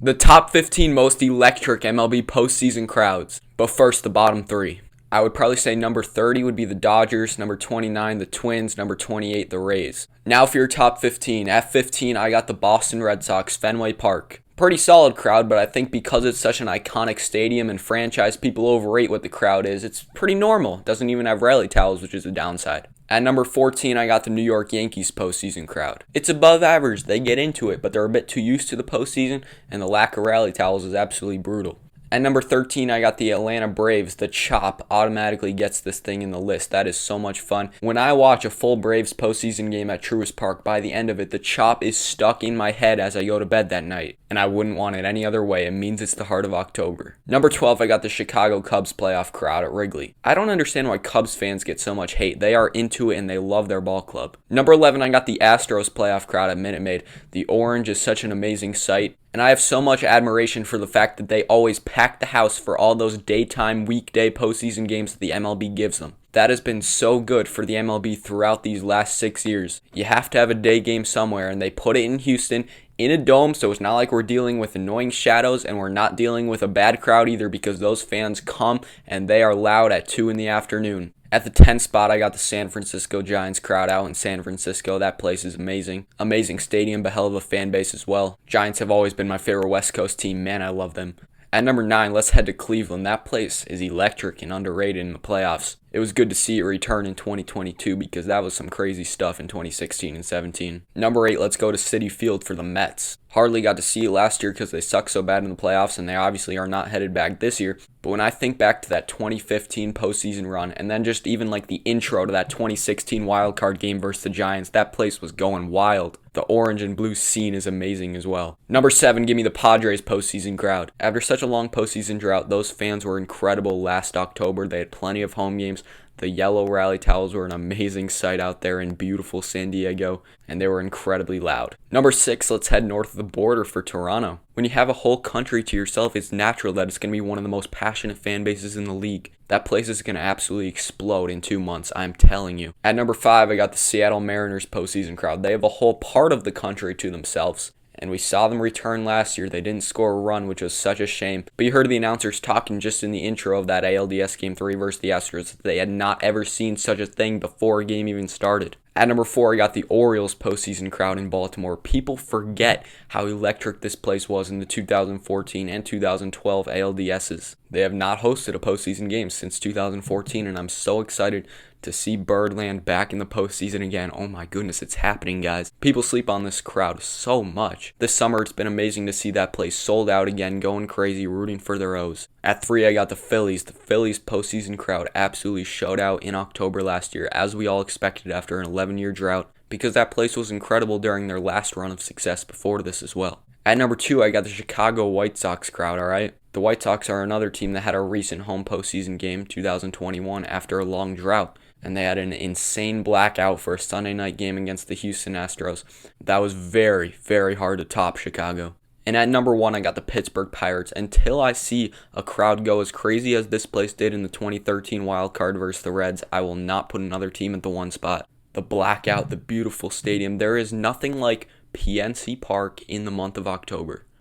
The top 15 most electric MLB postseason crowds. But first, the bottom three. I would probably say number 30 would be the Dodgers, number 29 the Twins, number 28 the Rays. Now for your top 15. At 15, I got the Boston Red Sox, Fenway Park. Pretty solid crowd, but I think because it's such an iconic stadium and franchise, people overrate what the crowd is. It's pretty normal. It doesn't even have rally towels, which is a downside. At number 14, I got the New York Yankees postseason crowd. It's above average. They get into it, but they're a bit too used to the postseason, and the lack of rally towels is absolutely brutal. At number 13, I got the Atlanta Braves. The Chop automatically gets this thing in the list. That is so much fun. When I watch a full Braves postseason game at Truist Park, by the end of it, the Chop is stuck in my head as I go to bed that night. And I wouldn't want it any other way. It means it's the heart of October. Number 12, I got the Chicago Cubs playoff crowd at Wrigley. I don't understand why Cubs fans get so much hate. They are into it and they love their ball club. Number 11, I got the Astros playoff crowd at Minute Maid. The orange is such an amazing sight. And I have so much admiration for the fact that they always pack the house for all those daytime, weekday postseason games that the MLB gives them. That has been so good for the MLB throughout these last 6 years. You have to have a day game somewhere, and they put it in Houston in a dome, so it's not like we're dealing with annoying shadows, and we're not dealing with a bad crowd either, because those fans come and they are loud at 2 in the afternoon. At the 10th spot, I got the San Francisco Giants crowd out in San Francisco. That place is amazing. Amazing stadium, but hell of a fan base as well. Giants have always been my favorite West Coast team. Man, I love them. At number 9, let's head to Cleveland. That place is electric and underrated in the playoffs. It was good to see it return in 2022 because that was some crazy stuff in 2016 and 17. Number 8, let's go to Citi Field for the Mets. Hardly got to see it last year because they suck so bad in the playoffs and they obviously are not headed back this year. But when I think back to that 2015 postseason run and then just even like the intro to that 2016 wildcard game versus the Giants, that place was going wild. The orange and blue scene is amazing as well. Number 7, give me the Padres postseason crowd. After such a long postseason drought, those fans were incredible last October. They had plenty of home games. The yellow rally towels were an amazing sight out there in beautiful San Diego, and they were incredibly loud. Number 6, let's head north of the border for Toronto. When you have a whole country to yourself, it's natural that it's going to be one of the most passionate fan bases in the league. That place is going to absolutely explode in 2 months, I'm telling you. At number 5, I got the Seattle Mariners postseason crowd. They have a whole part of the country to themselves. And we saw them return last year. They didn't score a run, which was such a shame. But you heard the announcers talking just in the intro of that ALDS Game 3 versus the Astros that they had not ever seen such a thing before a game even started. At number 4, I got the Orioles postseason crowd in Baltimore. People forget how electric this place was in the 2014 and 2012 ALDSs. They have not hosted a postseason game since 2014, and I'm so excited to see Birdland back in the postseason again. Oh my goodness, it's happening, guys. People sleep on this crowd so much. This summer, it's been amazing to see that place sold out again, going crazy, rooting for their O's. At 3, I got the Phillies. The Phillies postseason crowd absolutely showed out in October last year, as we all expected after an 11-year drought, because that place was incredible during their last run of success before this as well. At number 2, I got the Chicago White Sox crowd, alright? The White Sox are another team that had a recent home postseason game, 2021, after a long drought. And they had an insane blackout for a Sunday night game against the Houston Astros. That was very, very hard to top Chicago. And at number 1, I got the Pittsburgh Pirates. Until I see a crowd go as crazy as this place did in the 2013 wildcard versus the Reds, I will not put another team at the 1 spot. The blackout, the beautiful stadium. There is nothing like PNC Park in the month of October.